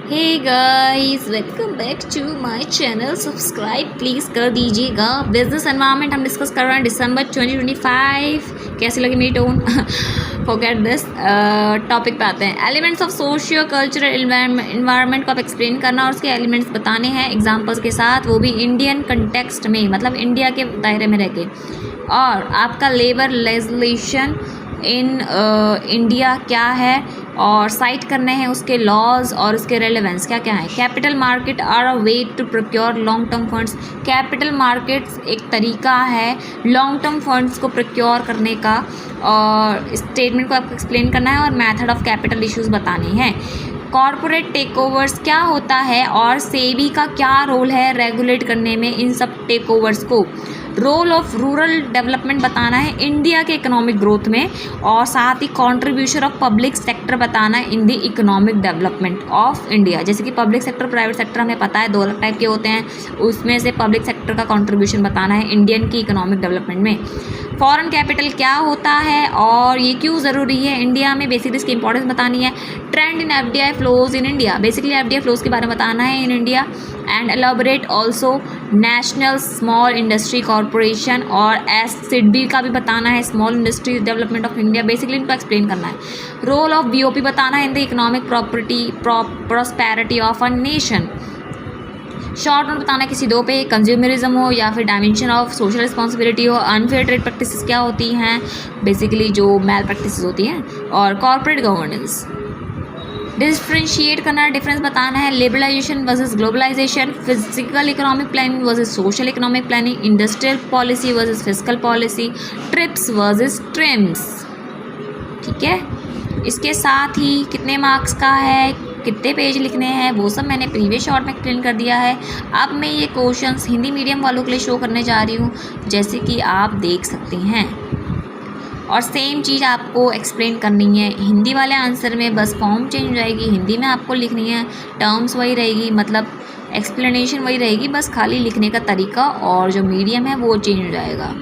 Hey guys, welcome back to my channel. Subscribe please कर दीजिएगा। Business environment हम discuss कर रहे हैं दिसंबर 2025। कैसी लगी मेरी टोन? Forget this. टॉपिक पे आते हैं। Elements of socio cultural environment को आप एक्सप्लेन करना और उसके एलिमेंट्स बताने हैं एग्जांपल्स के साथ, वो भी इंडियन कंटेक्स्ट में, मतलब इंडिया के दायरे में रह के। और आपका लेबर लेजिस्लेशन इन इंडिया क्या है और साइट करने हैं उसके लॉज और उसके रेलेवेंस क्या क्या है। Capital market are a way to procure long term funds. Capital markets एक तरीका है लॉन्ग टर्म फंड्स को प्रोक्योर करने का, और स्टेटमेंट को आपको एक्सप्लेन करना है और मेथड ऑफ कैपिटल इश्यूज बताने हैं। कॉरपोरेट टेकओवर्स क्या होता है और सेबी का क्या रोल है रेगुलेट करने में इन सब टेकओवर्स को। रोल ऑफ रूरल डेवलपमेंट बताना है इंडिया के इकोनॉमिक ग्रोथ में, और साथ ही कंट्रीब्यूशन ऑफ पब्लिक सेक्टर बताना है in the economic development of India. जैसे कि पब्लिक सेक्टर प्राइवेट सेक्टर हमें पता है दो अलग टाइप के होते हैं, उसमें से पब्लिक सेक्टर का कंट्रीब्यूशन बताना है इंडियन की इकोनॉमिक डेवलपमेंट में। फॉरेन कैपिटल क्या होता है और ये क्यों ज़रूरी है इंडिया में, बेसिकली इसकी इंपॉर्टेंस बतानी है। Trend in FDI flows in India, basically FDI flows के बारे में बताना है in India. And elaborate also national small industry corporation और SIDBI का भी बताना है, small industry development of India. Basically इनको एक्सप्लेन करना है। रोल ऑफ BOP बताना है in the economic prosperity of a nation. Short note बताना है किसी दो पे, कंज्यूमरिज्म हो या फिर डायमेंशन ऑफ सोशल रिस्पॉन्सिबिलिटी हो। अनफेयर ट्रेड प्रैक्टिसेस क्या होती हैं, बेसिकली जो मैल प्रैक्टिसेस होती हैं। और कॉर्पोरेट गवर्नेंस डिफ्रेंशिएट करना है, डिफरेंस बताना है। Liberalisation versus globalisation, physical economic planning versus social economic planning, industrial policy versus fiscal policy, TRIPS versus TRIMS. ठीक है, इसके साथ ही कितने मार्क्स का है, कितने पेज लिखने हैं, वो सब मैंने प्रीवियस शॉर्ट में एक्सप्लेन कर दिया है। अब मैं ये क्वेश्चंस हिंदी मीडियम वालों के लिए शो करने जा रही हूँ, जैसे कि आप देख सकते हैं। और सेम चीज़ आपको एक्सप्लेन करनी है हिंदी वाले आंसर में, बस फॉर्म चेंज हो जाएगी, हिंदी में आपको लिखनी है, टर्म्स वही रहेगी, मतलब एक्सप्लेनेशन वही रहेगी, बस खाली लिखने का तरीका और जो मीडियम है वो चेंज हो जाएगा।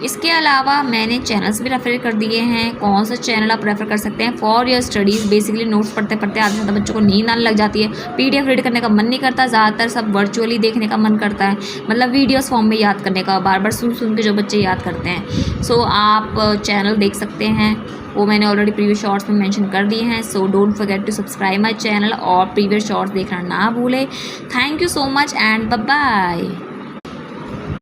इसके अलावा मैंने चैनल्स भी रेफर कर दिए हैं, कौन सा चैनल आप रेफर कर सकते हैं for your studies. Basically notes पढ़ते पढ़ते आधे ज़्यादा बच्चों को नींद आने लग जाती है, PDF रीड करने का मन नहीं करता, ज़्यादातर सब वर्चुअली देखने का मन करता है, मतलब वीडियोस फॉर्म में याद करने का, बार बार सुन सुन के जो बच्चे याद करते हैं। सो आप चैनल देख सकते हैं, वो मैंने ऑलरेडी प्रीवियस शॉर्ट्स में मेंशन कर दिए हैं। So don't forget to subscribe my channel और प्रीवियस शॉर्ट्स देखना ना भूलें। Thank you so much and bye bye.